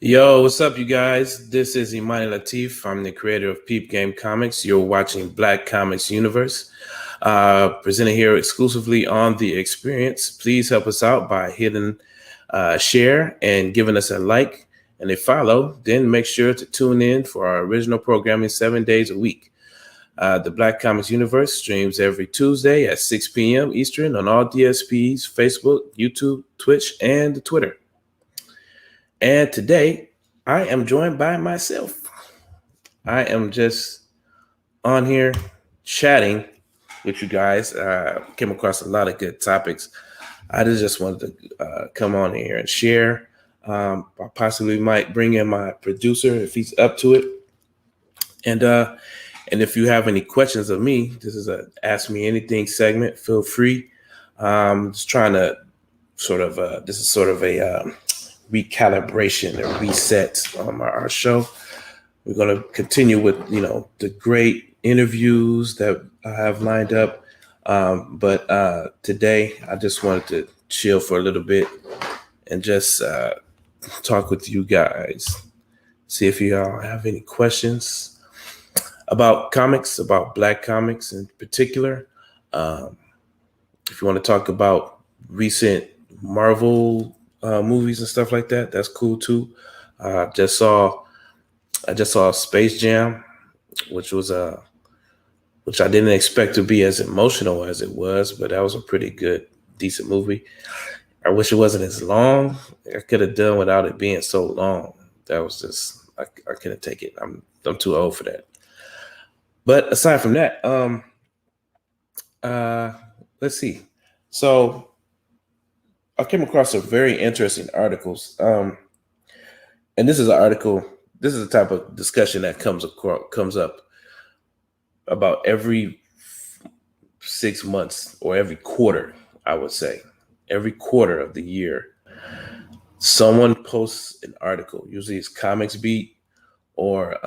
Yo, what's up, you guys? This is Imani Latif. I'm the creator of Peep Game Comics. You're watching Black Comics Universe, presented here exclusively on The Experience. Please help us out by hitting share and giving us a like and a follow. Then make sure to tune in for our original programming 7 days a week. The Black Comics Universe streams every Tuesday at 6 p.m. Eastern on all DSPs, Facebook, YouTube, Twitch, and Twitter. And today, I am joined by myself. I am just on here chatting with you guys. Came across a lot of good topics. I just wanted to come on here and share. I possibly might bring in my producer if he's up to it. And if you have any questions of me, this is a Ask Me Anything segment. Feel free. Just trying to this is sort of a recalibration or reset on our show. We're going to continue with, the great interviews that I have lined up. But today I just wanted to chill for a little bit and just talk with you guys. See if you all have any questions about comics, about Black comics in particular. If you want to talk about recent Marvel movies and stuff like that, that's cool too. I just saw Space Jam, which I didn't expect to be as emotional as it was, but that was a pretty good, decent movie. I wish it wasn't as long. I could have done without it being so long. That was just, I couldn't take it. I'm too old for that. But aside from that, let's see. So I came across some very interesting articles. And this is an article, this is the type of discussion that comes up about every 6 months or every quarter, I would say. Every quarter of the year, someone posts an article. Usually it's Comics Beat or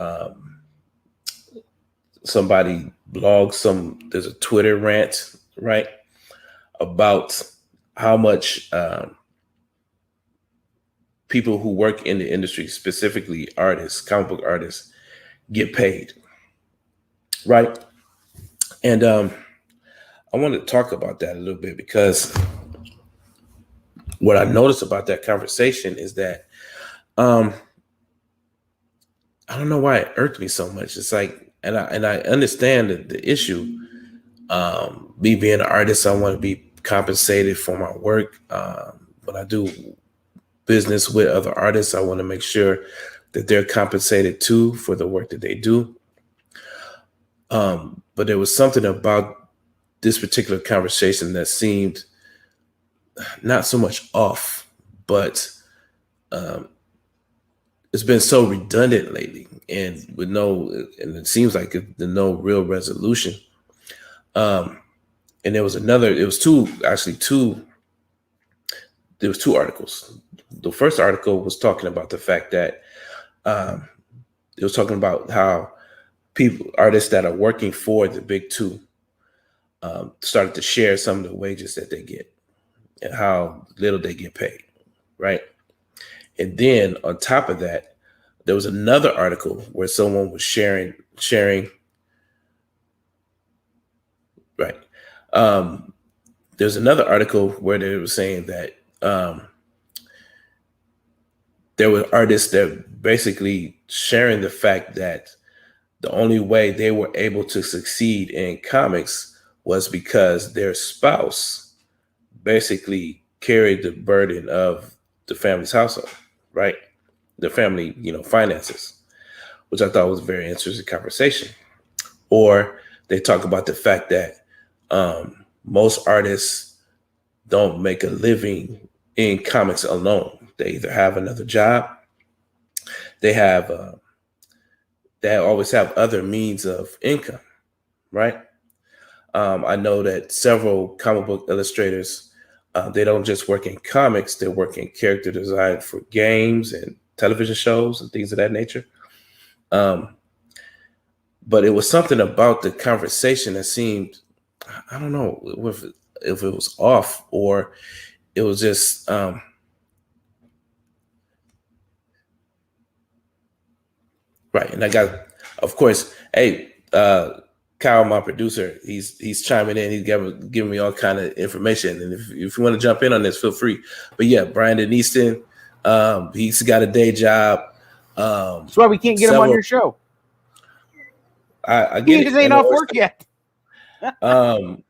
somebody blogs there's a Twitter rant, right? About how much people who work in the industry, specifically artists, comic book artists, get paid, right? And I want to talk about that a little bit because what I noticed about that conversation is that I don't know why it irked me so much. It's like, and I understand the issue. Me being an artist, I want to be compensated for my work. When I do business with other artists, I want to make sure that they're compensated too for the work that they do. But there was something about this particular conversation that seemed not so much off, but it's been so redundant lately, and and it seems like there's no real resolution. And there was another. It was two, actually two. There was two articles. The first article was talking about the fact that it was talking about how artists that are working for the big two, started to share some of the wages that they get and how little they get paid, right? And then on top of that, there was another article where someone was sharing, right? There's another article where they were saying that there were artists that basically sharing the fact that the only way they were able to succeed in comics was because their spouse basically carried the burden of the family's household, right? The family, finances, which I thought was a very interesting conversation. Or they talk about the fact that most artists don't make a living in comics alone. They either have another job, they always have other means of income, right? I know that several comic book illustrators, they don't just work in comics, they work in character design for games and television shows and things of that nature. But it was something about the conversation that seemed, I don't know if it was off or it was just, right. And I got, of course, hey, Kyle, my producer, he's chiming in. He's giving me all kind of information. And if you want to jump in on this, feel free. But yeah, Brandon Easton, he's got a day job. That's why we can't get him on your show. I get he just ain't off work yet.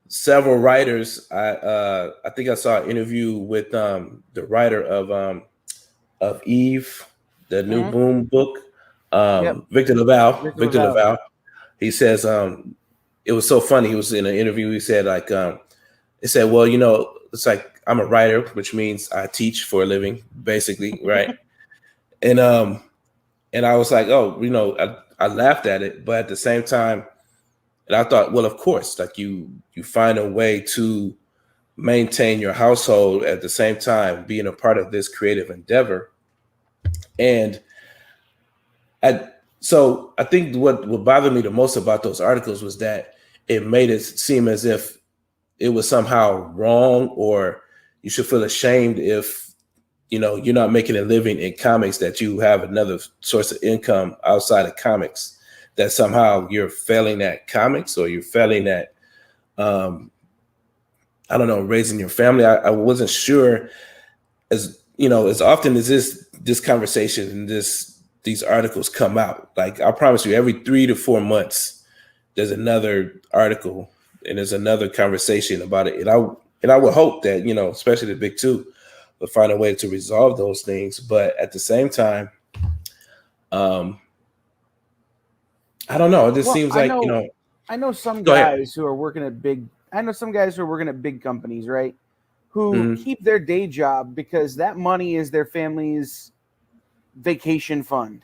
Several writers. I think I saw an interview with the writer of Eve, the new Boom book. Victor Laval. He says it was so funny. He was in an interview. He said he said, well, it's like I'm a writer, which means I teach for a living, basically, right? And I was like, oh, I laughed at it, but at the same time, and I thought, well, of course, like you find a way to maintain your household at the same time being a part of this creative endeavor. And so I think what bothered me the most about those articles was that it made it seem as if it was somehow wrong or you should feel ashamed if, you're not making a living in comics, that you have another source of income outside of comics, that somehow you're failing at comics or you're failing at, I don't know, raising your family. I wasn't sure as often as this conversation and these articles come out. Like, I promise you, every 3 to 4 months, there's another article and there's another conversation about it. And I would hope that, especially the big two, will find a way to resolve those things. But at the same time, I don't know. It just seems like, I know some guys who are working at big companies, right? Who keep their day job because that money is their family's vacation fund.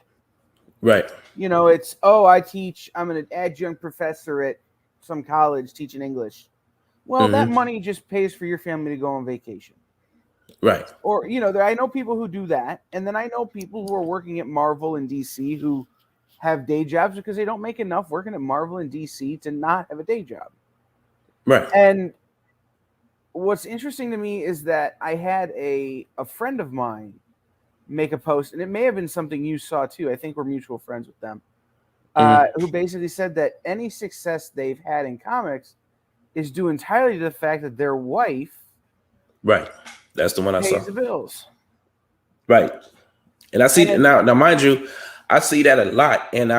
Right. It's, I'm an adjunct professor at some college teaching English. Well, that money just pays for your family to go on vacation. Right. Or, I know people who do that. And then I know people who are working at Marvel and DC who have day jobs because they don't make enough working at Marvel and DC to not have a day job. Right. And what's interesting to me is that I had a friend of mine make a post, and it may have been something you saw too. I think we're mutual friends with them, who basically said that any success they've had in comics is due entirely to the fact that their wife, right, that's the one I saw, pays the bills. Right. And I see now, mind you, I see that a lot, and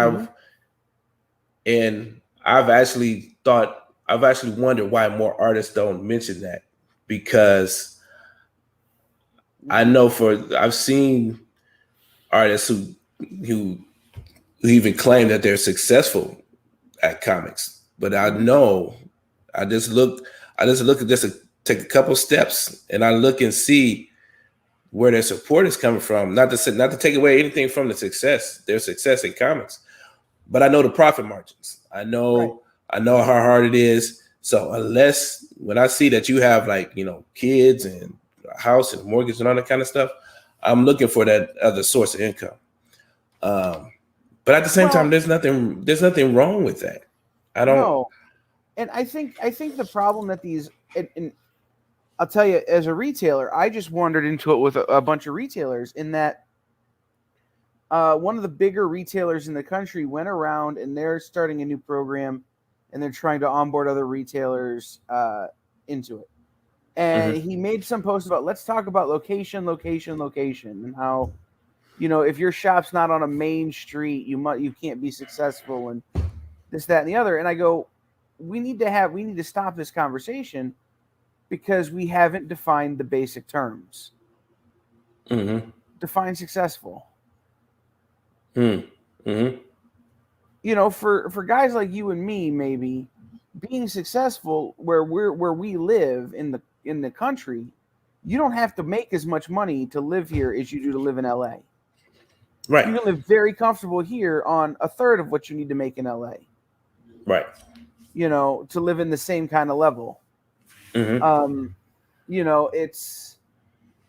I've actually wondered why more artists don't mention that, because I know I've seen artists who even claim that they're successful at comics, but I know I just look at just take a couple steps, and I look and see where their support is coming from. Not to take away anything from their success in comics, but I know the profit margins. Right. I know how hard it is. So unless when I see that you have kids and a house and a mortgage and all that kind of stuff, I'm looking for that other source of income. But at the same time, there's nothing wrong with that. I don't. No, and I think the problem that these and I'll tell you, as a retailer, I just wandered into it with a bunch of retailers. In that, one of the bigger retailers in the country went around and they're starting a new program, and they're trying to onboard other retailers into it. And he made some posts about, let's talk about location, and how, if your shop's not on a main street, you can't be successful, and this, that, and the other. And I go, we need to stop this conversation because we haven't defined the basic terms. Define successful. For guys like you and me, maybe being successful where we live in the country, you don't have to make as much money to live here as you do to live in LA. Right. You can live very comfortable here on a third of what you need to make in LA. Right. To live in the same kind of level. It's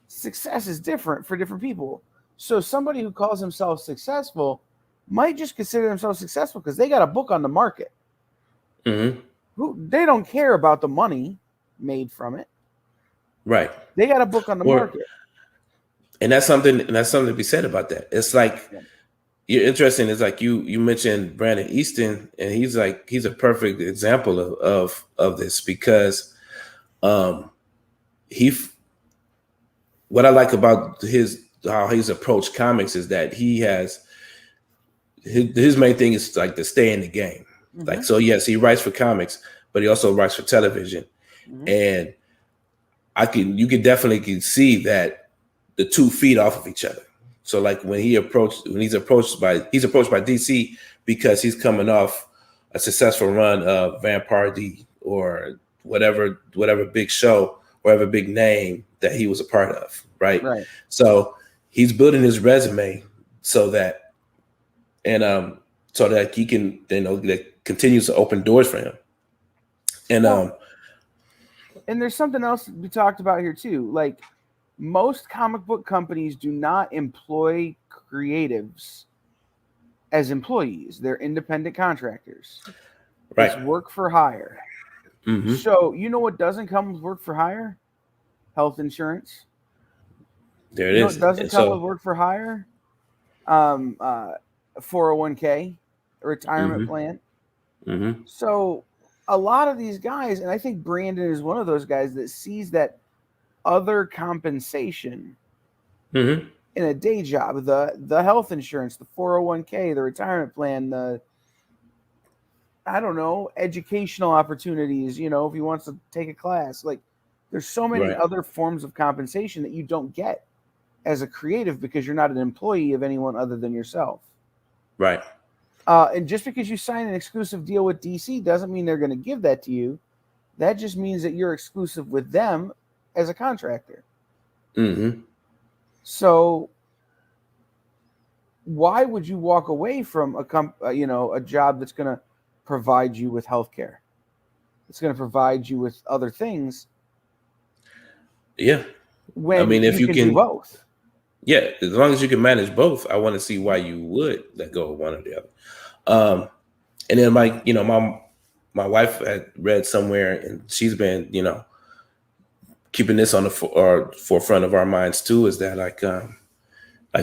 success is different for different people. So somebody who calls himself successful might just consider themselves successful because they got a book on the market. They don't care about the money made from it. Right. They got a book on the market. And that's something to be said about that. It's like, you're interesting. It's like you mentioned Brandon Easton, and he's a perfect example of this because what I like about how he's approached comics is that he has his main thing is like to stay in the game. So yes, he writes for comics, but he also writes for television. And you can definitely see that the two feed off of each other. So like when he's approached by DC because he's coming off a successful run of Vampire D or whatever big show, whatever big name that he was a part of, right? So he's building his resume so that he can, that continues to open doors for him. And and there's something else we talked about here too. Like, most comic book companies do not employ creatives as employees. They're independent contractors. Right. It's work for hire. So what doesn't come with work for hire? Health insurance. There it is. What doesn't come with work for hire? 401k, a retirement plan. So a lot of these guys, and I think Brandon is one of those guys that sees that other compensation in a day job, the health insurance, the 401k, the retirement plan, the educational opportunities, if he wants to take a class. Like, there's so many other forms of compensation that you don't get as a creative because you're not an employee of anyone other than yourself. Right. And just because you sign an exclusive deal with DC doesn't mean they're going to give that to you. That just means that you're exclusive with them as a contractor. So why would you walk away from a job that's going to provide you with healthcare? It's going to provide you with other things. Yeah. If you can do both. Yeah, as long as you can manage both, I want to see why you would let go of one or the other. And then my wife had read somewhere, and she's been, keeping this on the forefront of our minds too, is that like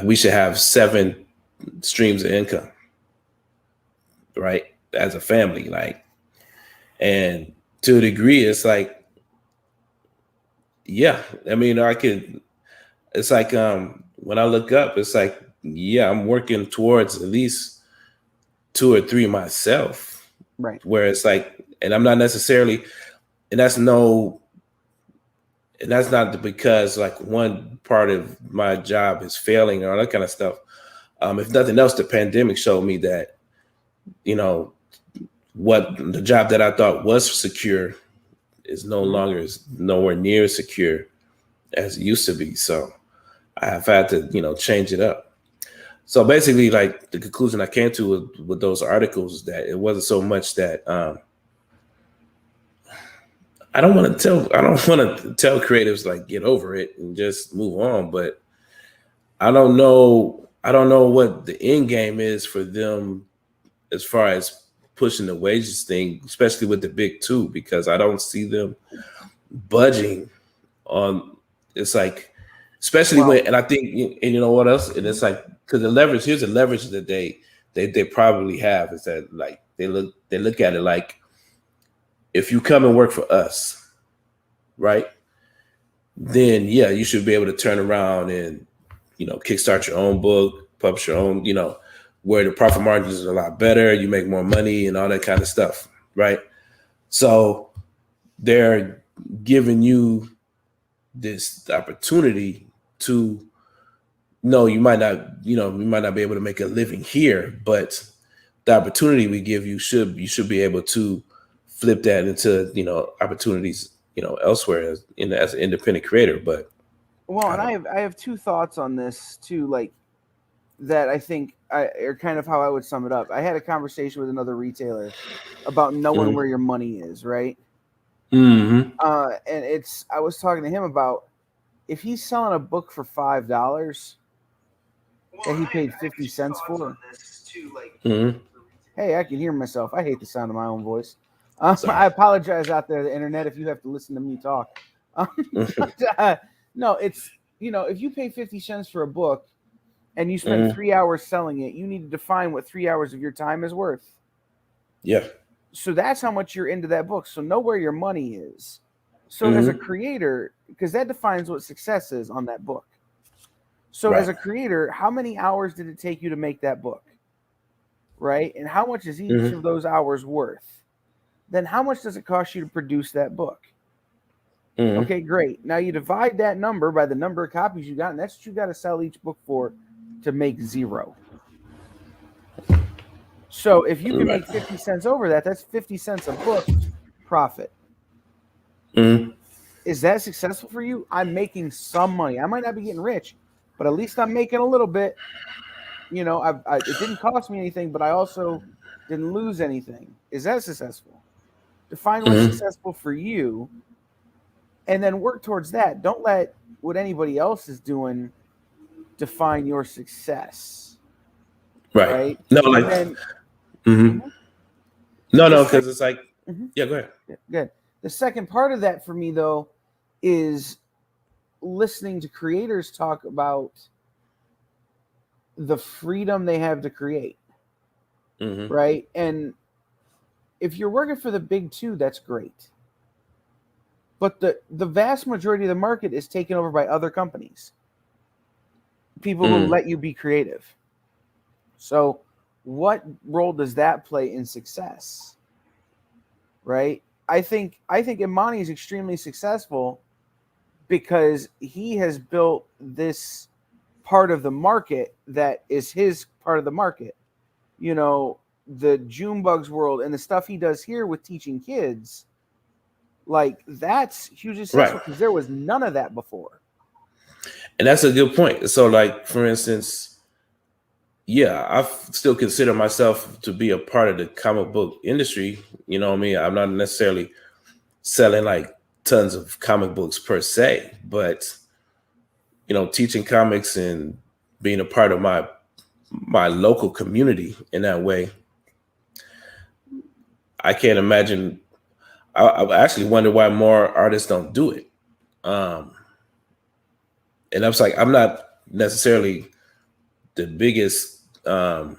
we should have 7 streams of income, right? As a family, and to a degree, it's like, yeah, it's like, when I look up, it's like, yeah, I'm working towards at least 2 or 3 myself. Right. Where it's like, and I'm not necessarily, and that's not because like one part of my job is failing or all that kind of stuff. If nothing else, the pandemic showed me that, what the job that I thought was secure is no longer is nowhere near as secure as it used to be. So I have had to, change it up. So basically, like the conclusion I came to with those articles is that it wasn't so much that I don't want to tell creatives like get over it and just move on, but I don't know what the end game is for them as far as pushing the wages thing, especially with the big two, because I don't see them budging on. It's like, especially when, and I think, and you know what else, and it's like because here's the leverage that they probably have is that like they look at it like if you come and work for us, right? Then yeah, you should be able to turn around and kickstart your own book, publish your own, where the profit margins are a lot better, you make more money and all that kind of stuff, right? So they're giving you this opportunity to no, you might not be able to make a living here, but the opportunity we give you should be able to flip that into opportunities elsewhere as an independent creator. But and I have two thoughts on this too, like that I think are kind of how I would sum it up. I had a conversation with another retailer about knowing where your money is, right? Mm-hmm. And I was talking to him about if he's selling a book for $5 that he paid 50 cents for. Hey, I can hear myself. I hate the sound of my own voice. I apologize out there, the internet, if you have to listen to me talk. No, it's if you pay 50 cents for a book and you spend 3 hours selling it, you need to define what 3 hours of your time is worth. Yeah. So that's how much you're into that book. So know where your money is. So as a creator, because that defines what success is on that book. So as a creator, how many hours did it take you to make that book? Right? And how much is each of those hours worth? Then how much does it cost you to produce that book? Okay, great. Now you divide that number by the number of copies you got, and that's what you got to sell each book for to make $0. So if you can make 50 cents over that, that's 50 cents a book profit. Is that successful for you? I'm making some money. I might not be getting rich, but at least I'm making a little bit. It didn't cost me anything, but I also didn't lose anything. Is that successful? Define what's successful for you, and then work towards that. Don't let what anybody else is doing define your success. Right? No, like no, because it's like yeah, go ahead. Good. The second part of that for me though is listening to creators talk about the freedom they have to create. Right? And if you're working for the big two, that's great. But the vast majority of the market is taken over by other companies. People who let you be creative. So what role does that play in success? Right? I think Imani is extremely successful because he has built this part of the market that is his part of the market. The Junebugs world and the stuff he does here with teaching kids, like that's hugely successful because there was none of that before. And that's a good point. So like, for instance, yeah, I still consider myself to be a part of the comic book industry. You know what I mean? I'm not necessarily selling like tons of comic books per se, but teaching comics and being a part of my local community in that way, I can't imagine. I actually wonder why more artists don't do it. And I was like, I'm not necessarily the biggest, comic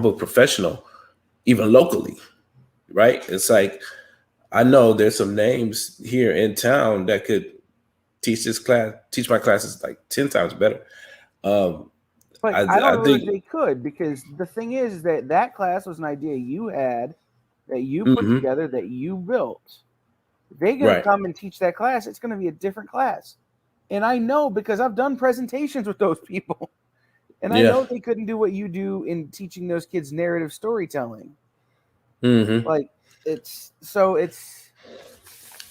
book professional, even locally, right? It's like, I know there's some names here in town that could teach my classes like 10 times better. But I don't know if they could, because the thing is that class was an idea you had, that you put together, that you built. They're going to come and teach that class. It's going to be a different class. And I know because I've done presentations with those people. And I know they couldn't do what you do in teaching those kids narrative storytelling. Like, it's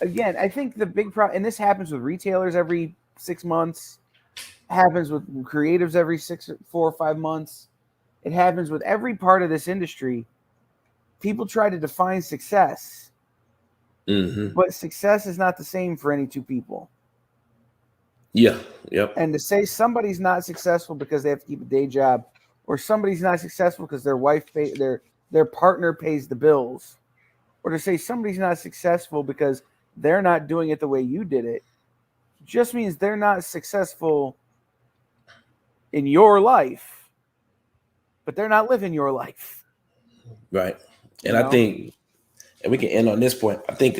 again, I think the big problem, and this happens with retailers every 6 months, happens with creatives every 4 or 5 months. It happens with every part of this industry. People try to define success, but success is not the same for any two people. Yeah. Yep. And to say somebody's not successful because they have to keep a day job, or somebody's not successful because their their partner pays the bills, or to say somebody's not successful because they're not doing it the way you did it, just means they're not successful in your life, but they're not living your life. Right. And I think, and we can end on this point. I think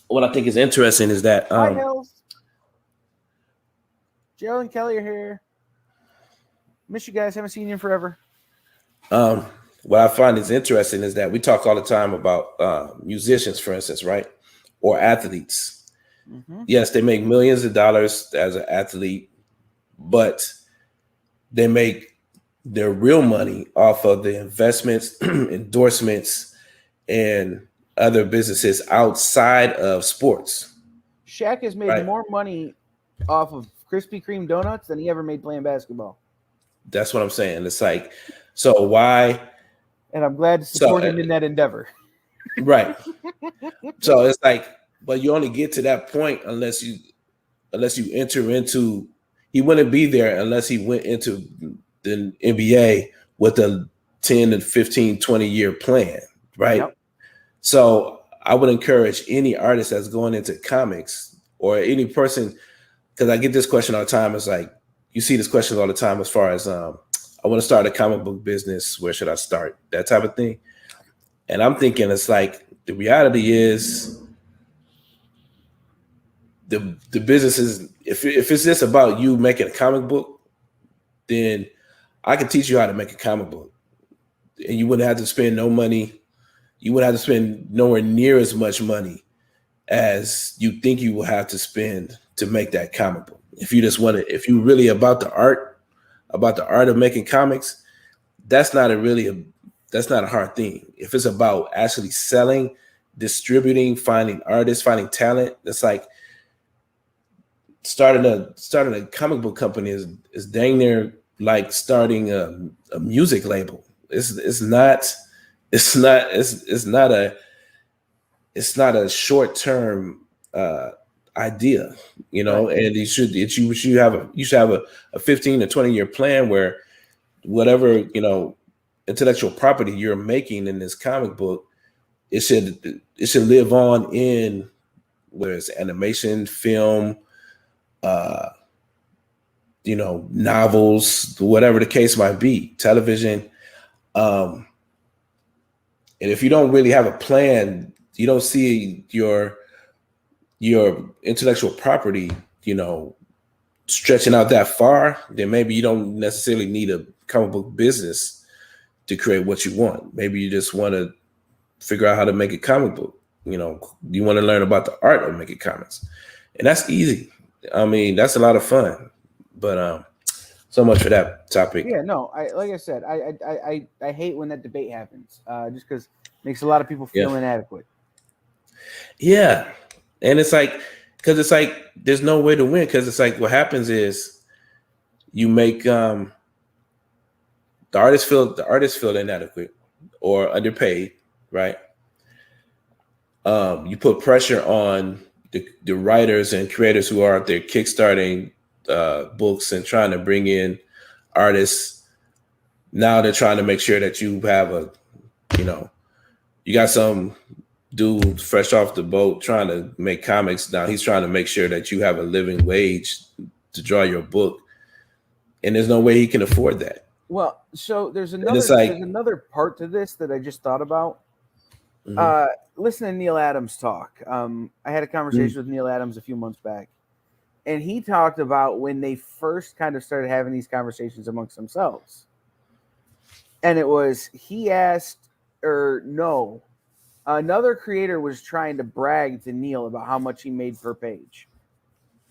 what I think is interesting is that Hi, Hills. Joe and Kelly are here. Miss you guys. Haven't seen you in forever. What I find is interesting is that we talk all the time about musicians, for instance, right? Or athletes. Yes, they make millions of dollars as an athlete, but they make their real money off of the investments, endorsements, and other businesses outside of sports. Shaq has made more money off of Krispy Kreme donuts than he ever made playing basketball. That's what I'm saying. It's like, so why? And I'm glad to support him in that endeavor. Right. So it's like, but you only get to that point unless you enter into, he wouldn't be there unless he went into the NBA with a 10 to 15, 20-year plan, right? Yep. So I would encourage any artist that's going into comics, or any person, because I get this question all the time. It's like, you see this question all the time as far as, I want to start a comic book business. Where should I start? That type of thing. And I'm thinking, it's like, the reality is, the business is, if it's just about you making a comic book, then I can teach you how to make a comic book, and you wouldn't have to spend no money. You wouldn't have to spend nowhere near as much money as you think you will have to spend to make that comic book. If you just want to, if you really about the art of making comics, that's not a hard thing. If it's about actually selling, distributing, finding artists, finding talent, that's like starting a comic book company is dang near like starting a music label. It's not a short-term idea, you know. Right. And you should have a 15 to 20-year plan where whatever, you know, intellectual property you're making in this comic book, it should live on in, whether it's animation, film, you know, novels, whatever the case might be, television. And if you don't really have a plan, you don't see your intellectual property, you know, stretching out that far, then maybe you don't necessarily need a comic book business to create what you want. Maybe you just want to figure out how to make a comic book. You know, you want to learn about the art of making comics, and that's easy. I mean, that's a lot of fun. But so much for that topic. Yeah, no, like I said, I hate when that debate happens, just because it makes a lot of people feel inadequate. Yeah, and it's like, because it's like there's no way to win, because it's like what happens is you make the artists feel inadequate or underpaid, right? You put pressure on the writers and creators who are out there kickstarting books and trying to bring in artists. Now they're trying to make sure that you have you got some dude fresh off the boat trying to make comics. Now he's trying to make sure that you have a living wage to draw your book, and there's no way he can afford that. Well, so there's another part to this that I just thought about. Listen to Neil Adams talk. I had a conversation with Neil Adams a few months back, and he talked about when they first kind of started having these conversations amongst themselves. And it was, another creator was trying to brag to Neil about how much he made per page.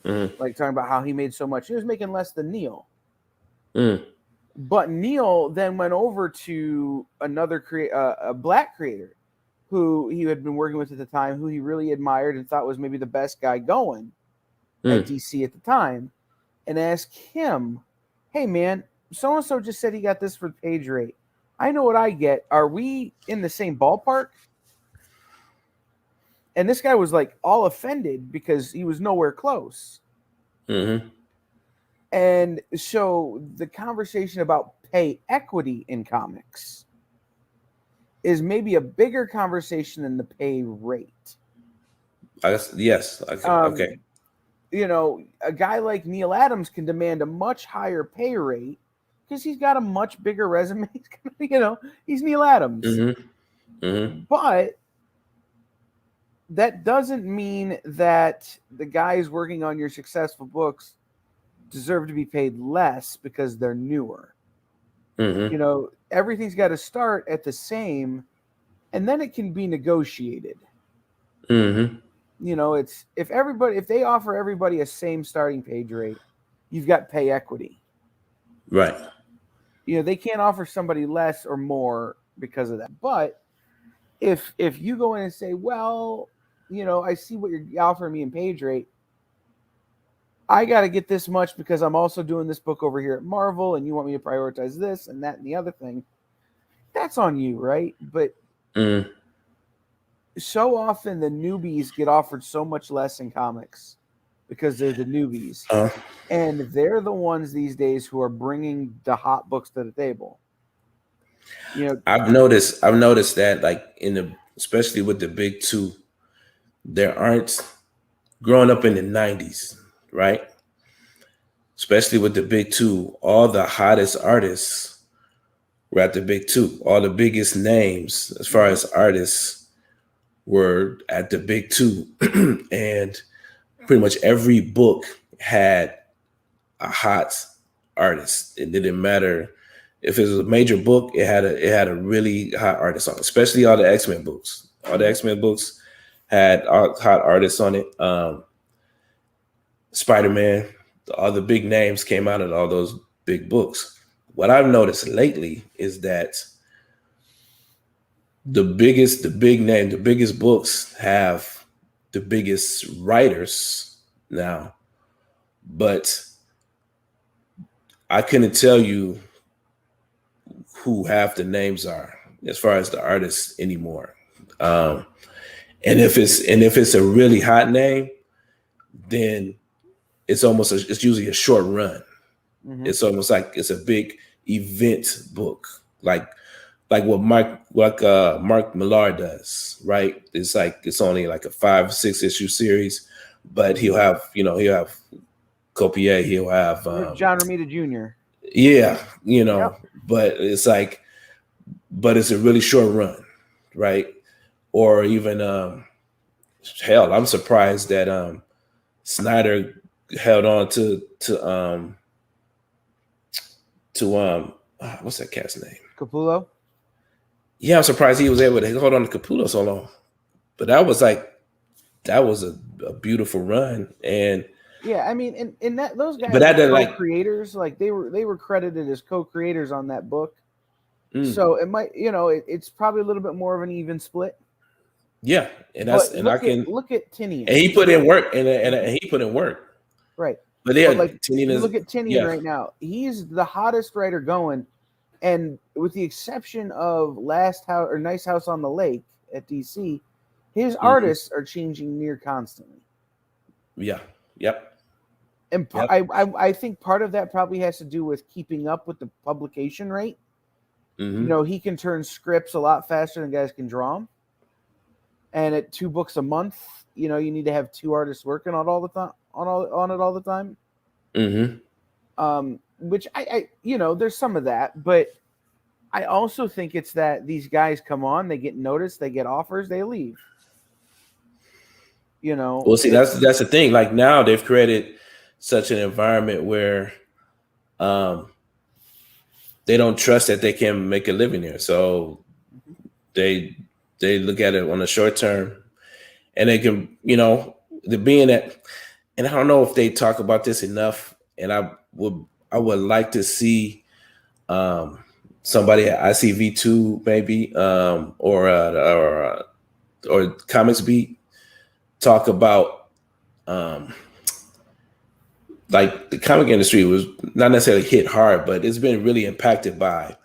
Like talking about how he made so much. He was making less than Neil. But Neil then went over to another a black creator who he had been working with at the time, who he really admired and thought was maybe the best guy going at DC at the time, and ask him, hey man, so and so just said he got this for page rate. I know what I get. Are we in the same ballpark? And this guy was like all offended because he was nowhere close. Mm-hmm. And so the conversation about pay equity in comics is maybe a bigger conversation than the pay rate. I guess, yes. Okay. You know, a guy like Neil Adams can demand a much higher pay rate because he's got a much bigger resume. You know, he's Neil Adams. Mm-hmm. Mm-hmm. But that doesn't mean that the guys working on your successful books deserve to be paid less because they're newer. Mm-hmm. You know, everything's got to start at the same, and then it can be negotiated. Mm-hmm. You know, it's if they offer everybody a same starting page rate, you've got pay equity. Right. You know, they can't offer somebody less or more because of that. But if you go in and say, well, you know, I see what you're offering me in page rate, I got to get this much because I'm also doing this book over here at Marvel, and you want me to prioritize this and that and the other thing. That's on you, right? But so often the newbies get offered so much less in comics because they're the newbies. And they're the ones these days who are bringing the hot books to the table. You know, I've noticed that, like, especially with the big two, there aren't, growing up in the 90s, right? Especially with the big two, all the hottest artists were at the big two. All the biggest names as far as artists were at the big two. And pretty much every book had a hot artist. It didn't matter if it was a major book, it had a really hot artist on it, especially all the X-Men books. All the X-Men books had hot artists on it. Spider-Man, all the big names came out of all those big books. What I've noticed lately is that the biggest books have the biggest writers now, but I couldn't tell you who half the names are as far as the artists anymore. And if it's a really hot name, then it's usually a short run. Mm-hmm. It's almost like it's a big event book, like what Mark Millar does, right? It's like it's only like a 5-6 issue series, but he'll have Copier, he'll have John Romita Jr. Yeah, but it's like, but it's a really short run, right? Or even hell, I'm surprised that Snyder held on to what's that cat's name? Capullo. Yeah, I'm surprised he was able to hold on to Capullo so long. But that was a beautiful run. And yeah, I mean, and that those guys, but that co-creators, like they were credited as co-creators on that book. So it might, it's probably a little bit more of an even split. Yeah, and look at Tinian. And he put in work, and he put in work. Right. But yeah, look at Tinian right now. He's the hottest writer going, and with the exception of Nice House on the Lake at DC, his artists are changing near constantly. Yeah. Yep. And I think part of that probably has to do with keeping up with the publication rate. Mm-hmm. He can turn scripts a lot faster than guys can draw them. And at 2 books a month, you need to have 2 artists working on all the time on it all the time. Mm-hmm. Which I there's some of that, but I also think it's that these guys come on, they get noticed, they get offers, they leave. Well, see, that's the thing. Like now, they've created such an environment where they don't trust that they can make a living there, so they look at it on the short term, and they can, the being that, and I don't know if they talk about this enough, and I would like to see somebody at ICV2 maybe, or or Comics Beat talk about like the comic industry was not necessarily hit hard, but it's been really impacted by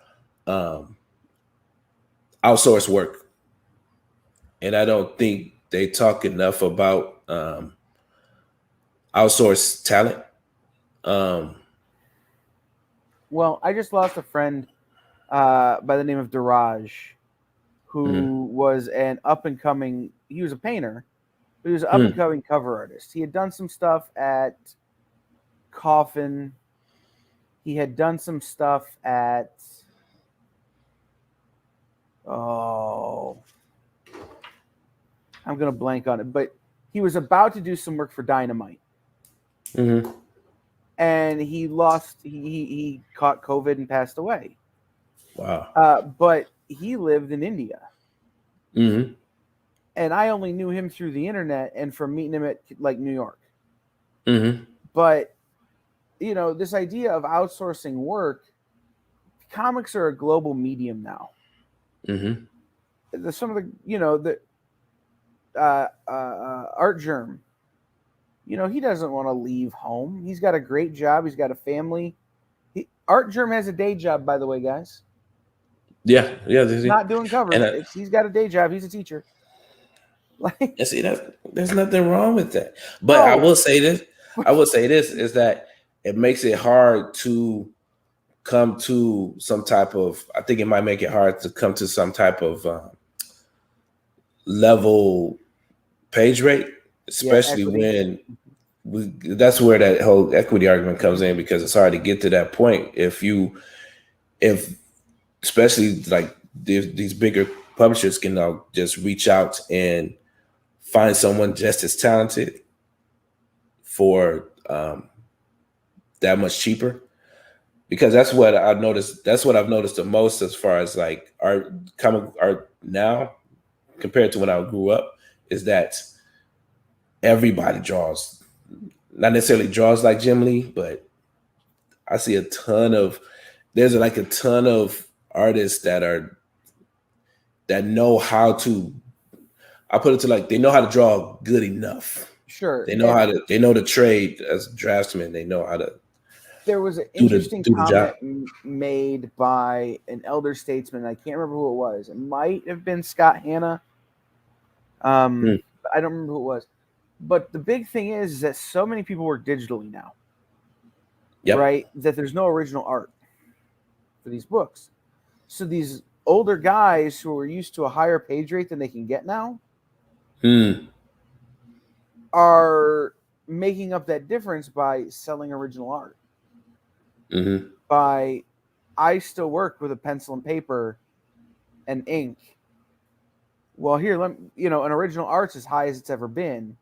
outsourced work. And I don't think they talk enough about outsourced talent. Well, I just lost a friend by the name of Daraj, who was an up and coming. He was a painter. But he was an up and coming cover artist. He had done some stuff at Coffin. He had done some stuff at I'm gonna blank on it, but he was about to do some work for Dynamite. And he lost. He caught COVID and passed away. Wow. But he lived in India. And I only knew him through the internet and from meeting him at like New York. But you know, this idea of outsourcing work, comics are a global medium now. Some of the, you know, the Art Germ, you know, he doesn't want to leave home. He's got a great job. He's got a family. Art Germ has a day job, by the way, guys. Yeah. He's not doing covers. He's got a day job. He's a teacher. Like, see, there's nothing wrong with that. But no. I will say this is that it makes it hard to come to some type of, I think it might make it hard to come to some type of level page rate, especially when that's where that whole equity argument comes in, because it's hard to get to that point. If especially like these bigger publishers can now just reach out and find someone just as talented for that much cheaper, because that's what I've noticed. That's what I've noticed the most as far as like our comic art now compared to when I grew up, is that everybody draws, not necessarily draws like Jim Lee, but I see there's like a ton of artists that know how to, I put it to like, they know how to draw good enough. Sure. They know they know the trade as draftsmen. They know how to. There was an interesting comment made by an elder statesman. I can't remember who it was. It might have been Scott Hanna. I don't remember who it was. But the big thing is that so many people work digitally now. Yep. Right? That there's no original art for these books. So these older guys who are used to a higher page rate than they can get now are making up that difference by selling original art. I still work with a pencil and paper and ink. Well, here, an original art's as high as it's ever been.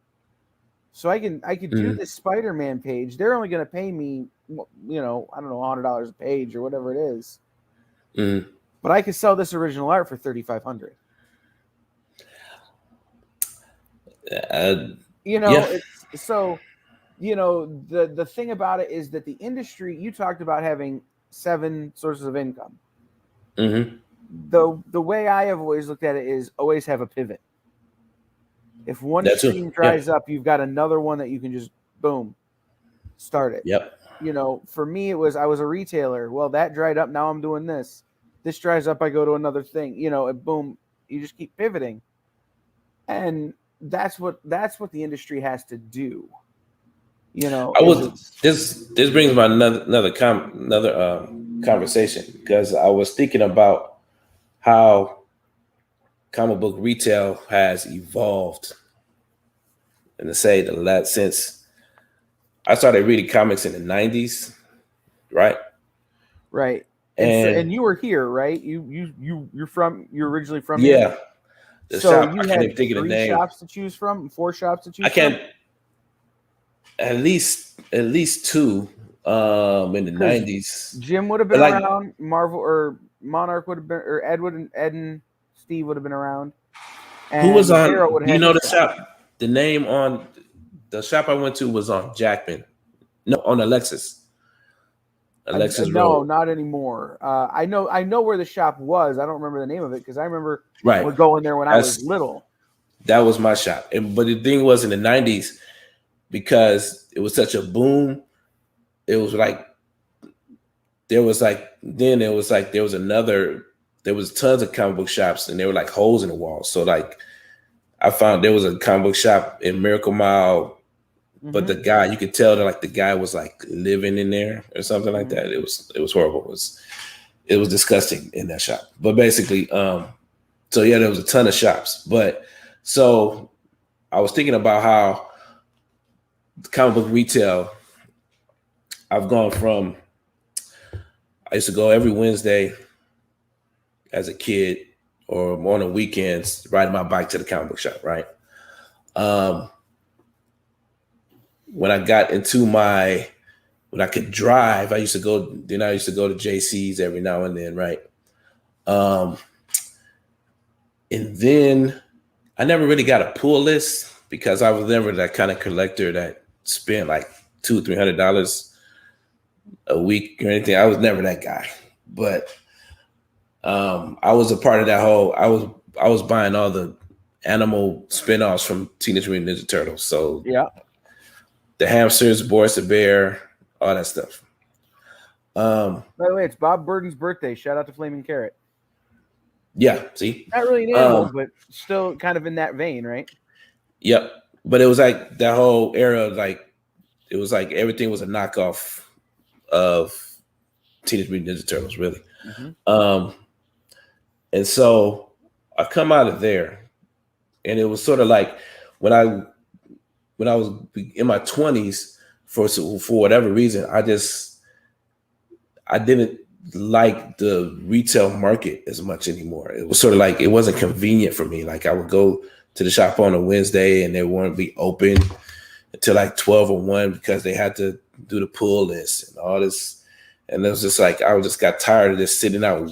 So I could do this Spider-Man page. They're only going to pay me, I don't know, $100 a page or whatever it is. But I could sell this original art for $3,500. The thing about it is that the industry, you talked about having 7 sources of income. The way I have always looked at it is always have a pivot. If one stream dries up, you've got another one that you can just boom, start it. Yep. For me, I was a retailer. Well, that dried up. Now I'm doing this. This dries up. I go to another thing. Boom. You just keep pivoting, and that's what the industry has to do. This brings me another conversation, because I was thinking about how comic book retail has evolved, and to say that since I started reading comics in the 90s, right? Right. And you were here, right? You're originally from here? Yeah. So you had 3 shops to choose from, 4 shops to choose from? I can't. At least 2 in the 90s. Jim would have been around. Marvel or Monarch would have been, or Ed and Steve would have been around. And who was on? You know the shop. The name on the shop I went to was on Jackman. No, on Alexis. Road. No, not anymore. I know where the shop was. I don't remember the name of it because I remember we're going there when I was little. That was my shop. But the thing was in the 90s, because it was such a boom, it was like there was tons of comic book shops, and there were like holes in the wall. So like I found there was a comic book shop in Miracle Mile, but the guy, you could tell that like the guy was like living in there or something like that. It was horrible. It was disgusting in that shop. But basically, so yeah, there was a ton of shops. But so I was thinking about how comic book retail, I've gone from, I used to go every Wednesday as a kid or on the weekends, riding my bike to the comic book shop, right? When I got into when I could drive, I used to go to JC's every now and then, right? And then I never really got a pull list because I was never that kind of collector that spent like $200-$300 a week or anything. I was never that guy, but I was a part of that whole. I was buying all the animal spinoffs from Teenage Mutant Ninja Turtles. So yeah, the hamsters, Boris the Bear, all that stuff. By the way, it's Bob Burden's birthday. Shout out to Flaming Carrot. Yeah, see, not really an animal, but still kind of in that vein, right? Yep. But it was like that whole era, like it was like everything was a knockoff of Teenage Mutant Ninja Turtles, really. And so I come out of there, and it was sort of like when I was in my 20s, for whatever reason, I didn't like the retail market as much anymore. It was sort of like it wasn't convenient for me. Like I would go to the shop on a Wednesday and they wouldn't be open until like 12 or 1 because they had to do the pull list and all this. And it was just like I just got tired of just sitting out in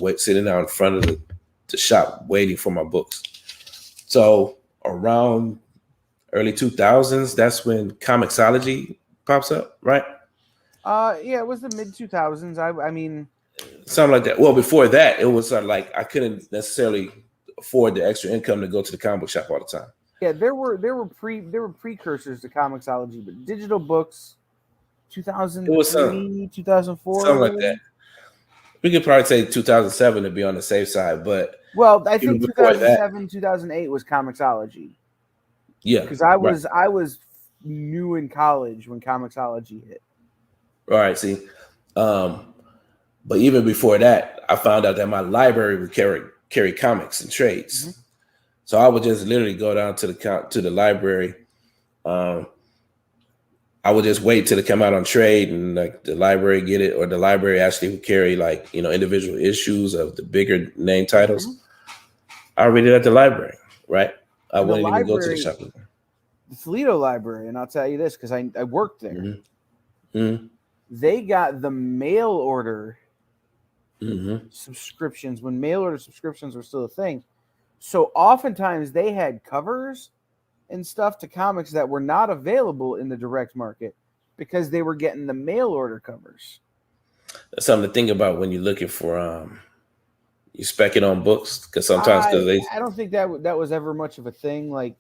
front of the shop waiting for my books. So around early 2000s, that's when Comixology pops up, right? Yeah, it was the mid 2000s. I mean, something like that. Well, before that, it was sort of like I couldn't necessarily afford the extra income to go to the comic book shop all the time. Yeah, there were precursors to Comixology, but digital books, 2003, 2004, something like that. We could probably say 2007 to be on the safe side, but well, I think 2007, 2008 was Comixology. Yeah, because I was new in college when Comixology hit. All right, see, but even before that, I found out that my library would carry comics and trades. So I would just literally go down to the library. I would just wait till it come out on trade and like the library get it, or the library actually would carry like, individual issues of the bigger name titles. I read it at the library, right? I wouldn't even go to the shop. The Toledo Library, and I'll tell you this because I worked there. They got the mail order subscriptions when mail order subscriptions were still a thing. So oftentimes they had covers and stuff to comics that were not available in the direct market because they were getting the mail order covers. That's something to think about when you're looking for you specking on books, because sometimes I don't think that was ever much of a thing. Like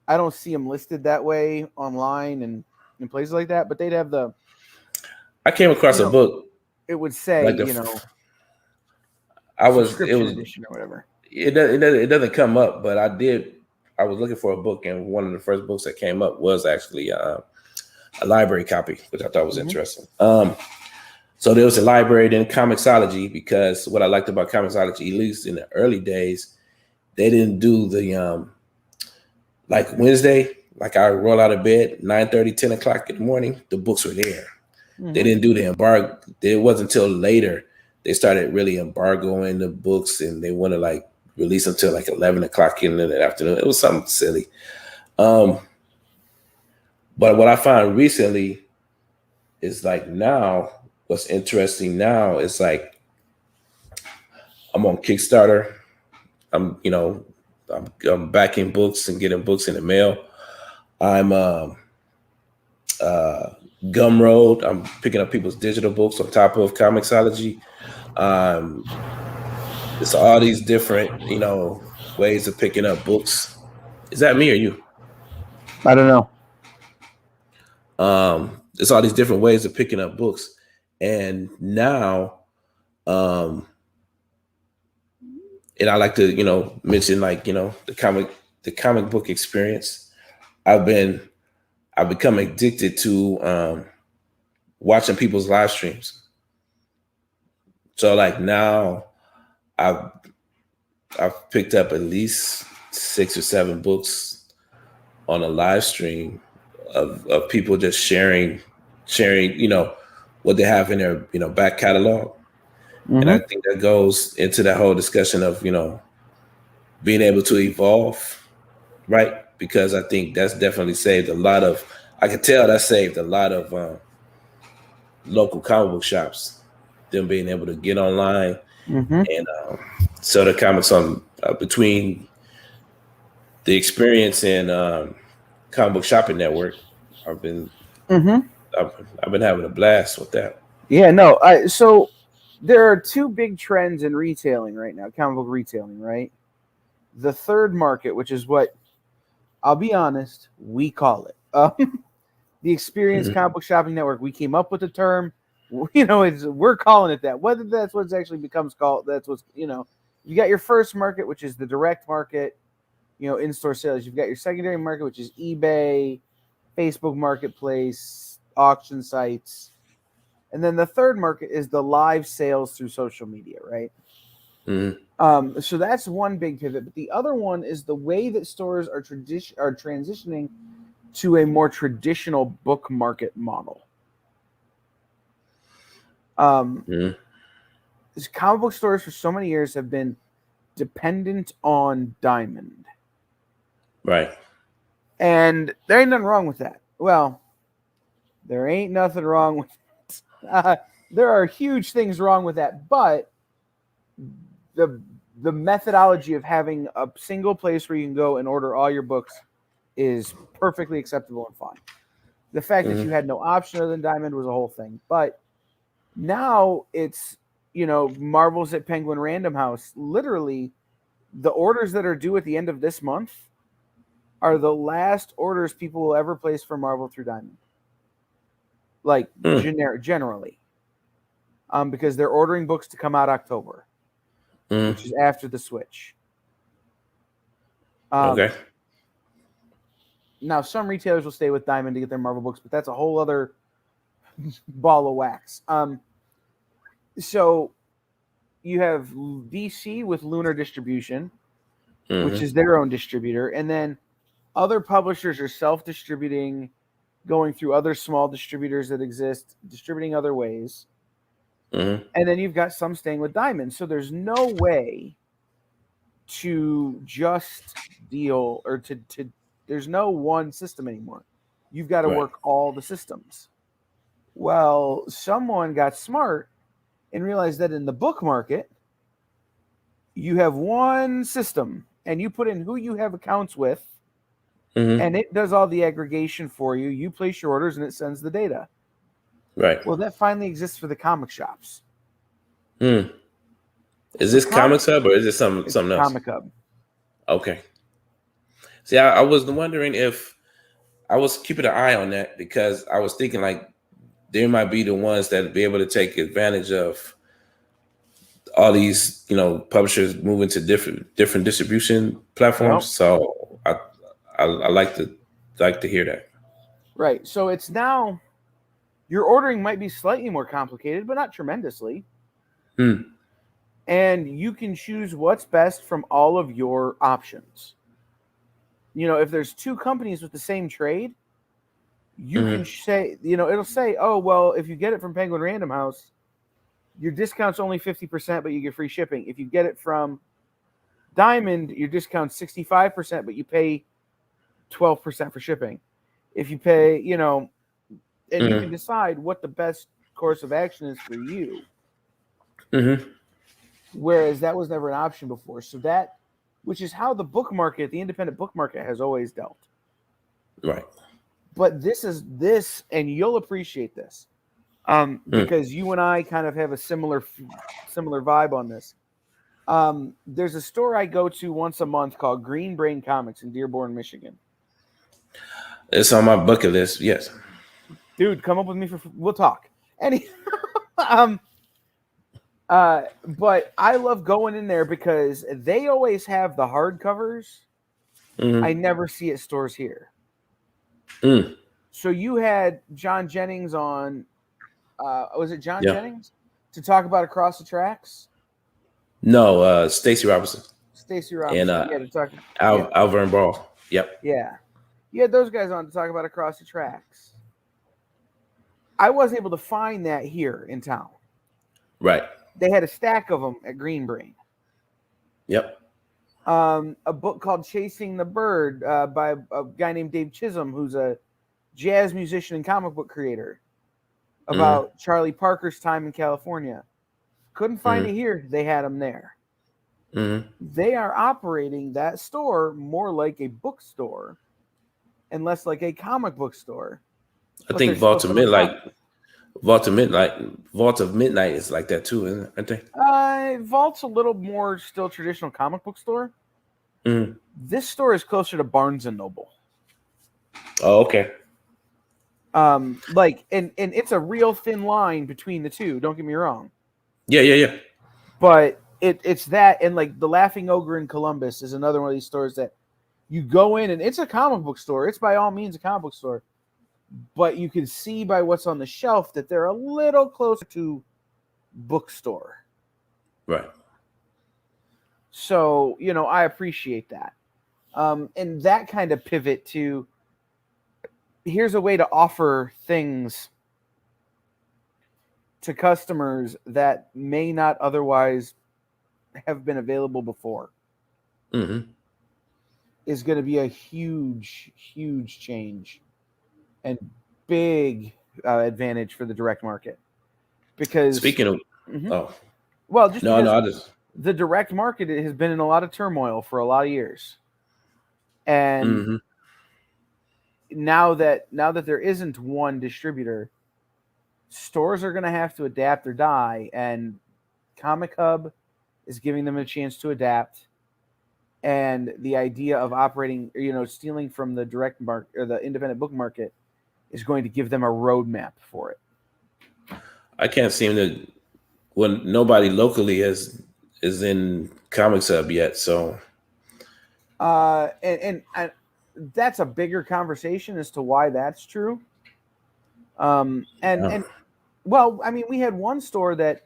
I don't see them listed that way online and in places like that, but they'd have the. I came across a book. It would say, like subscription edition or whatever. It doesn't come up, but I was looking for a book, and one of the first books that came up was actually a library copy, which I thought was interesting. So there was a library, then Comixology, because what I liked about Comixology, at least in the early days, they didn't do the like Wednesday, like I roll out of bed 9:30, 10 o'clock in the morning, the books were there. They didn't do the embargo. It wasn't until later they started really embargoing the books, and they want to like release them till like 11 o'clock in the afternoon. It was something silly. But what I found recently is like now, what's interesting now is like I'm on Kickstarter. I'm backing books and getting books in the mail. I'm Gumroad. I'm picking up people's digital books on top of Comixology. It's all these different, ways of picking up books Is that me or you? I don't know. There's all these different ways of picking up books, and now, um, and I like to mention like the comic book experience. I've been I've become addicted to watching people's live streams. So like now I've I've picked up at least 6 or 7 books on a live stream of people just sharing what they have in their back catalog. And I Mm-hmm. think that goes into that whole discussion of being able to evolve, right? Because I think that's definitely saved a lot of. I can tell that saved a lot of local comic book shops. Them being able to get online Mm-hmm. and sell their comics on between the experience and comic book shopping network. I've been Mm-hmm. I've, I've been having a blast with that. Yeah, no. So there are two big trends in retailing right now, comic book retailing, right? The third market, which is what I'll be honest, we call it. The Experience Mm-hmm. Comic Book Shopping Network. We came up with the term. We're calling it that. Whether that's what it actually becomes called, that's what's You got your first market, which is the direct market, in-store sales. You've got your secondary market, which is eBay, Facebook Marketplace, auction sites, and then the third market is the live sales through social media, right? Mm-hmm. So that's one big pivot. But the other one is the way that stores are transitioning to a more traditional book market model. Mm-hmm. Comic book stores for so many years have been dependent on Diamond. Right. And there ain't nothing wrong with that. Well, there ain't nothing wrong with there are huge things wrong with that, but the methodology of having a single place where you can go and order all your books is perfectly acceptable and fine. The fact that Mm-hmm. you had no option other than Diamond was a whole thing. But now it's, Marvel's at Penguin Random House. Literally, the orders that are due at the end of this month are the last orders people will ever place for Marvel through Diamond. Like generally. Because they're ordering books to come out October, Mm-hmm. which is after the Switch. Okay. Now, some retailers will stay with Diamond to get their Marvel books, but that's a whole other ball of wax. So you have DC with Lunar Distribution, Mm-hmm. which is their own distributor, and then other publishers are self-distributing, going through other small distributors that exist, distributing other ways. Mm-hmm. And then you've got some staying with Diamond. So there's no way to just deal or to there's no one system anymore. You've got to Right. work all the systems. Well, someone got smart and realized that in the book market, you have one system and you put in who you have accounts with, Mm-hmm. and it does all the aggregation for you. You place your orders and it sends the data. Right. Well, that finally exists for the comic shops. Mm. Is So this Comics Hub or is it something else? Comic Hub. Okay. See, I was wondering if I was keeping an eye on that because I was thinking like they might be the ones that be able to take advantage of all these, publishers moving to different distribution platforms. Well, So I like to hear that. right. So it's now your ordering might be slightly more complicated, but not tremendously. Hmm. And you can choose what's best from all of your options. If there's two companies with the same trade, you can Mm-hmm. say, it'll say, oh, well, if you get it from Penguin Random House, your discount's only 50%, but you get free shipping. If you get it from Diamond, your discount's 65%, but you pay 12% for shipping. If you pay, and you can Mm-hmm. decide what the best course of action is for you. Mm-hmm. Whereas that was never an option before. So which is how the book market, the independent book market, has always dealt. Right. But this, and you'll appreciate this, because you and I kind of have a similar vibe on this. There's a store I go to once a month called Green Brain Comics in Dearborn, Michigan. It's on my bucket list. Yes. Dude, come up with me we'll talk. But I love going in there because they always have the hardcovers. I never see at stores here. So you had John Jennings on. Was it John Jennings to talk about Across the Tracks? No, Stacey Robinson. Stacey Robinson. And to talk. Alvern Ball. Yep. Yeah, you had those guys on to talk about Across the Tracks. I wasn't able to find that here in town. Right. They had a stack of them at Green Brain. Yep. A book called Chasing the Bird by a guy named Dave Chisholm, who's a jazz musician and comic book creator, about Charlie Parker's time in California. Couldn't find it here. They had them there. They are operating that store more like a bookstore and less like a comic book store. I think Vault of Midnight is like that too, isn't it? Aren't they? Vault's a little more still traditional comic book store. This store is closer to Barnes and Noble. Oh, okay. And it's a real thin line between the two. Don't get me wrong. Yeah. But it's that, and like the Laughing Ogre in Columbus is another one of these stores that you go in and it's a comic book store. It's by all means a comic book store. But you can see by what's on the shelf that they're a little closer to bookstore. Right. So, I appreciate that. And that kind of pivot to here's a way to offer things to customers that may not otherwise have been available before is going to be a huge, huge change. And big advantage for the direct market, because speaking of, the direct market has been in a lot of turmoil for a lot of years, and now that there isn't one distributor, stores are going to have to adapt or die, and Comic Hub is giving them a chance to adapt. And the idea of operating, stealing from the direct market or the independent book market is going to give them a roadmap for it. I can't seem to. Well, nobody locally is in Comics Hub yet, so. And that's a bigger conversation as to why that's true. We had one store that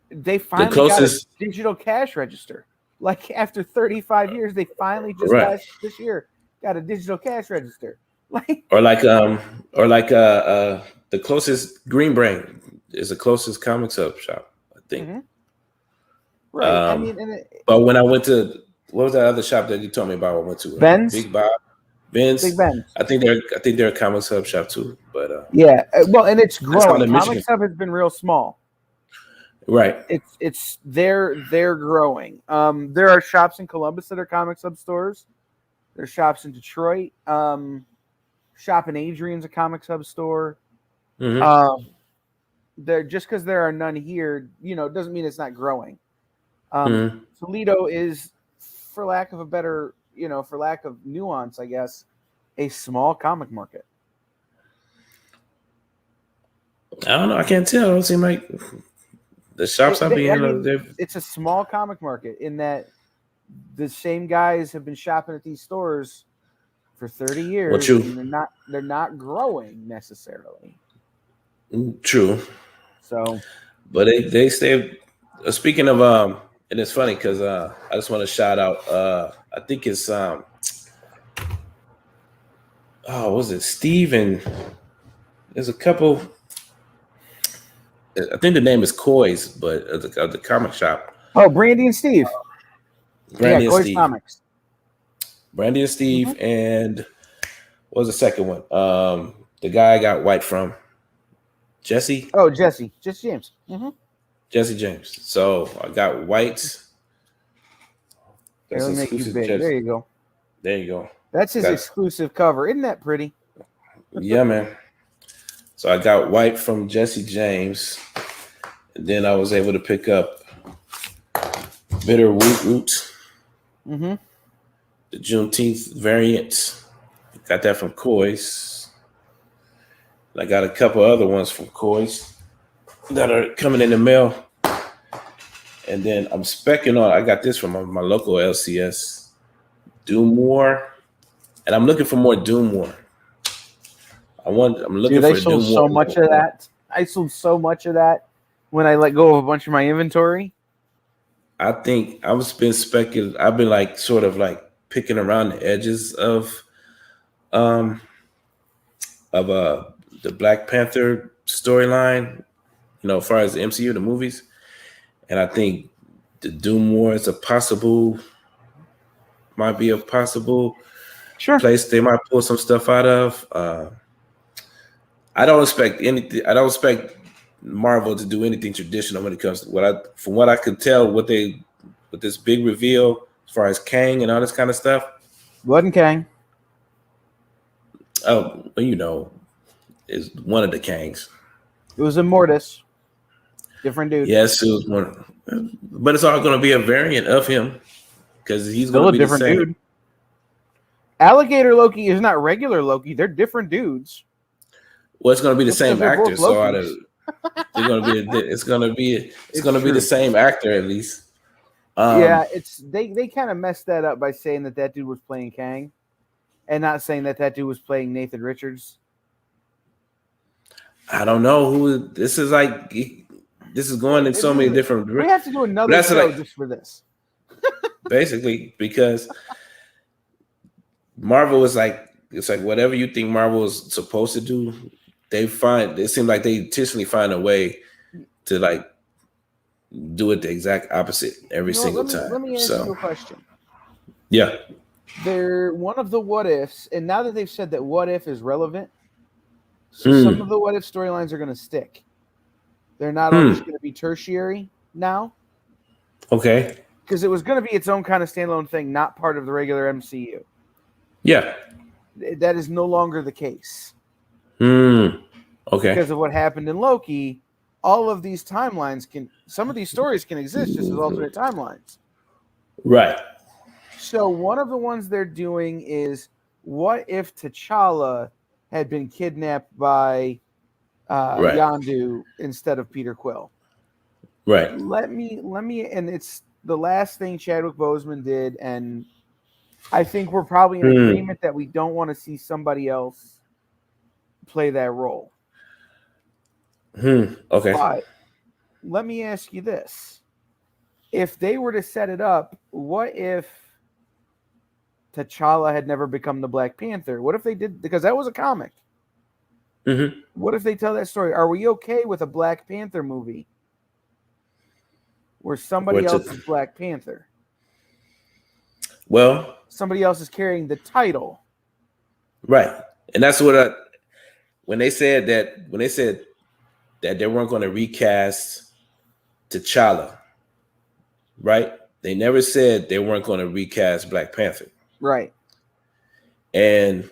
they finally got a digital cash register. Like after 35 years, they finally just this year got a digital cash register. The closest Green Brain is the closest Comics Hub shop, I think. Right. But when I went to, what was that other shop that you told me about? I went to Ben's. Big Bob, Ben's. Big Ben's. I think they're a Comics Hub shop too. But and it's growing. Comics Hub has been real small. Right. They're growing. There are shops in Columbus that are Comics Hub stores. There's shops in Detroit. Shop in Adrian's a Comics Hub store. There, just because there are none here, doesn't mean it's not growing. Toledo is, for lack of a better, for lack of nuance, I guess, a small comic market. I don't know. I can't tell. It don't seem like the shops it's a small comic market in that the same guys have been shopping at these stores for 30 years. And they're not growing necessarily. True. So, but they stay. Speaking of and it's funny because I just want to shout out. I think it's was it Steve and there's a couple. I think the name is Coy's, but of the comic shop. Oh, Brandy and Steve. Brandy and Coy's Steve. Comics. Brandy and Steve, and what was the second one? The guy I got white from. Jesse. Oh, Jesse James. Jesse James. So I got white. That's make you big. There you go. There you go. That's his exclusive cover. Isn't that pretty? Yeah, man. So I got white from Jesse James, and then I was able to pick up Bitter Wheat Root, Mm-hmm. the Juneteenth variant. Got that from Koi's. I got a couple other ones from Koi's that are coming in the mail. And then I'm specking on. I got this from my local LCS. Doom War, and I'm looking for more Doom War. I'm looking Dude, I for sold Doom War. so much of that. I sold so much of that when I let go of a bunch of my inventory. I think I've been speculating. I've been like sort of like picking around the edges um of the Black Panther storyline. As far as the MCU, the movies, and I think the Doom War is might be a possible Sure. place they might pull some stuff out of. I don't expect anything. I don't expect Marvel to do anything traditional when it comes to from what I could tell, with this big reveal as far as Kang and all this kind of stuff. Wasn't Kang. Oh, is one of the Kangs. It was Immortus. Different dude. Yes, it was one, but it's all going to be a variant of him because he's Still going a to be the different same. dude. Alligator Loki is not regular Loki. They're different dudes. Well, it's going to be the same actor, both so Lokis. they're going to be. It's going to be the same actor at least. Yeah, they kind of messed that up by saying that dude was playing Kang, and not saying that dude was playing Nathan Richards. I don't know who this is. Like, this is going in so many different. We have to do another show just for this. Basically, because Marvel is like, it's like whatever you think Marvel is supposed to do, it seems like they intentionally find a way to like do it the exact opposite every single time. Let me ask you a question. Yeah. They're one of the what ifs, and now that they've said that what if is relevant, so some of the what if storylines are going to stick. They're not all just going to be tertiary now. Okay. Because it was going to be its own kind of standalone thing, not part of the regular MCU. Yeah. That is no longer the case. Okay. Because of what happened in Loki, all of these timelines some of these stories can exist just as alternate timelines. Right. So one of the ones they're doing is, what if T'Challa had been kidnapped by Yondu instead of Peter Quill? Right. Let me, and it's the last thing Chadwick Boseman did, and I think we're probably in agreement that we don't want to see somebody else play that role. Okay. But let me ask you this. If they were to set it up, what if T'Challa had never become the Black Panther? What if they did, because that was a comic. What if they tell that story? Are we okay with a Black Panther movie where somebody else is Black Panther? Well, somebody else is carrying the title. Right. And that's when they said that they weren't going to recast T'Challa, right? They never said they weren't going to recast Black Panther. Right. And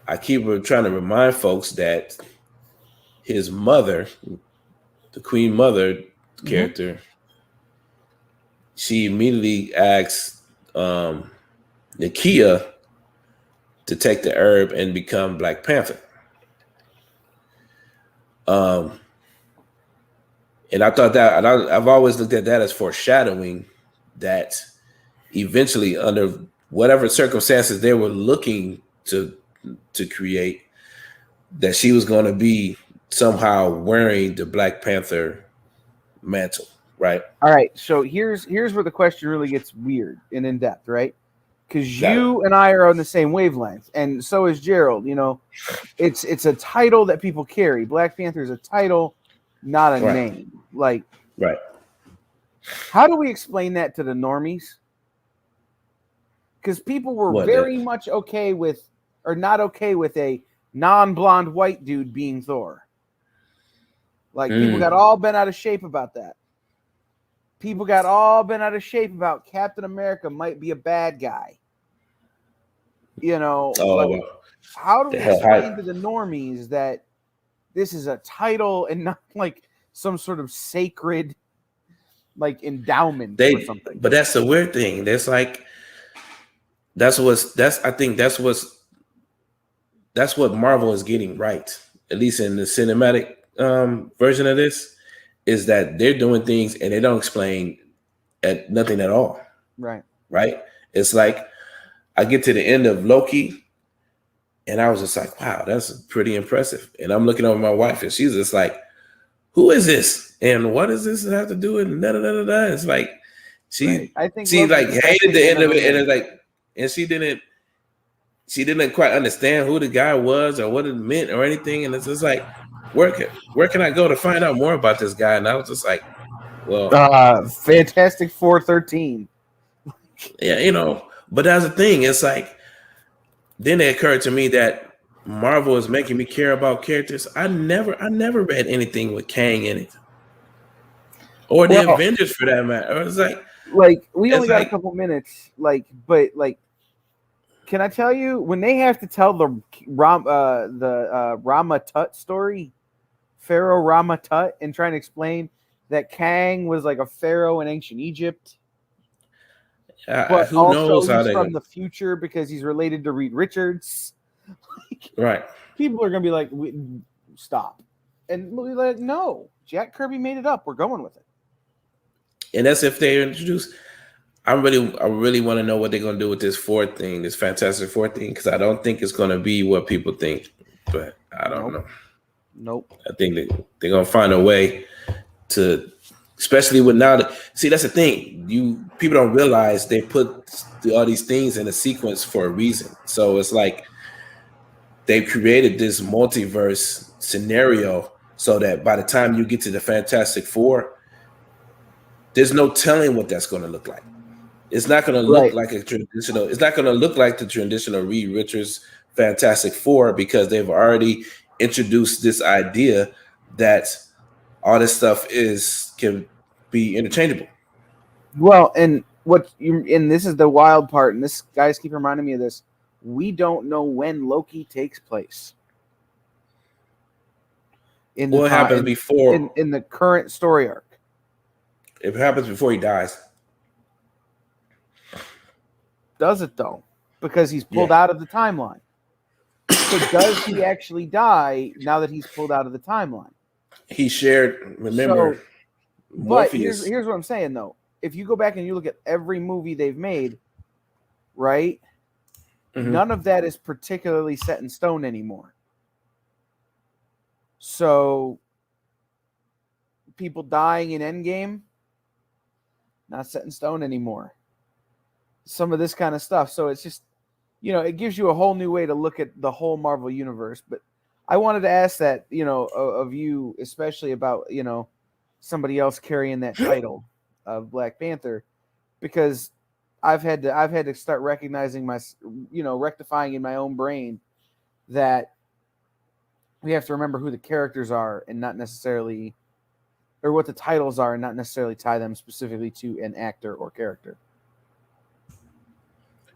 I keep trying to remind folks that his mother, the Queen Mother character, she immediately asked Nakia to take the herb and become Black Panther. And I thought that, and I've always looked at that as foreshadowing that eventually, under whatever circumstances they were looking to create, that she was going to be somehow wearing the Black Panther mantle, right? All right. So here's where the question really gets weird and in depth, right? Because you and I are on the same wavelength, and so is Gerald. You know, it's a title that people carry. Black Panther is a title, not a name. Like, right. How do we explain that to the normies? Because people were very much okay with, or not okay with, a non-blonde white dude being Thor. Like, people got all bent out of shape about that. People got all bent out of shape about Captain America might be a bad guy. You know, how do we explain to the normies that this is a title and not like some sort of sacred like endowment They, or something. but that's the weird thing. That's like that's what Marvel is getting right. At least in the cinematic version of this, is that they're doing things and they don't explain at nothing at all. Right. Right? It's like I get to the end of Loki, and I was just like, wow, that's pretty impressive. And I'm looking over my wife, and she's just like, who is this? And what does this have to do with da da da da da? It's like Right. I think she Loki's like the best hated thing the they've end of ever it, and made. it's like, and she didn't quite understand who the guy was or what it meant or anything. And it's just like, where can I go to find out more about this guy? And I was just like, well, Fantastic Four 13. yeah, but that's the thing. It's like, then it occurred to me that Marvel is making me care about characters. I never read anything with Kang in it, or the Well, Avengers for that matter. It's like we only got a like, couple minutes, but can I tell you when they have to tell the Rama Tut story, Pharaoh Rama Tut, and trying to explain that Kang was like a pharaoh in ancient Egypt, but who also knows how he's they from the future because he's related to Reed Richards. right. People are gonna be like, "Stop," and we'll be like, "No, Jack Kirby made it up. We're going with it." And that's if they introduce. I really want to know what they're going to do with this fourth thing, this Fantastic Four thing, because I don't think it's going to be what people think. But I don't know. Nope. I think they're going to find a way to, especially with now. See, that's the thing. People don't realize they put all these things in a sequence for a reason. So it's like they've created this multiverse scenario so that by the time you get to the Fantastic Four, there's no telling what that's going to look like. It's not going to look like a traditional. It's not going to look like the traditional Reed Richards Fantastic Four because they've already introduced this idea that all this stuff can be interchangeable. Well, and this is the wild part, and this guys keep reminding me of this. We don't know when Loki takes place. What happens before in the current story arc? It happens before he dies. Does it though? Because he's pulled out of the timeline. So does he actually die now that he's pulled out of the timeline? He shared. Remember, but here's what I'm saying though. If you go back and you look at every movie they've made, right? Mm-hmm. None of that is particularly set in stone anymore. So people dying in Endgame, not set in stone anymore. Some of this kind of stuff. So it's just, it gives you a whole new way to look at the whole Marvel universe. But I wanted to ask that, of you, especially about, somebody else carrying that title of Black Panther, because I've had to start recognizing rectifying in my own brain that we have to remember who the characters are and not necessarily, or what the titles are and not necessarily tie them specifically to an actor or character.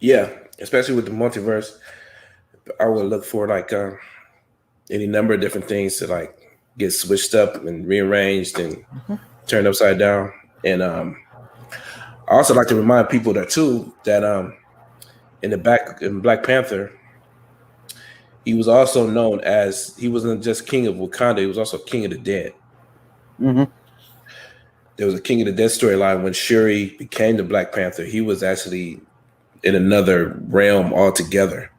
Yeah, especially with the multiverse, I would look for any number of different things to get switched up and rearranged and turned upside down. And I also like to remind people that too that in Black Panther, he was also known as, he wasn't just king of Wakanda, he was also king of the dead. Mm-hmm. There was a King of the Dead storyline when Shuri became the Black Panther. He was actually in another realm altogether.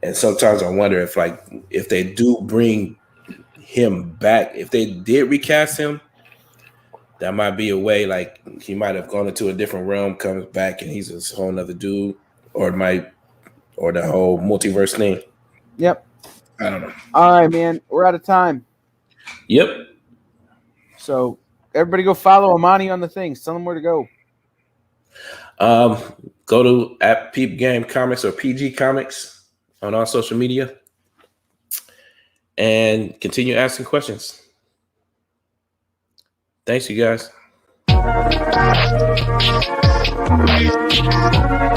And sometimes I wonder if they do bring him back, if they did recast him, that might be a way, he might have gone into a different realm, comes back, and he's a whole nother dude, or the whole multiverse thing. Yep. I don't know. All right, man. We're out of time. Yep. So everybody go follow Imani on the things. Tell them where to go. Go to @Peep Game Comics or PG Comics on all social media and continue asking questions. Thanks, you guys.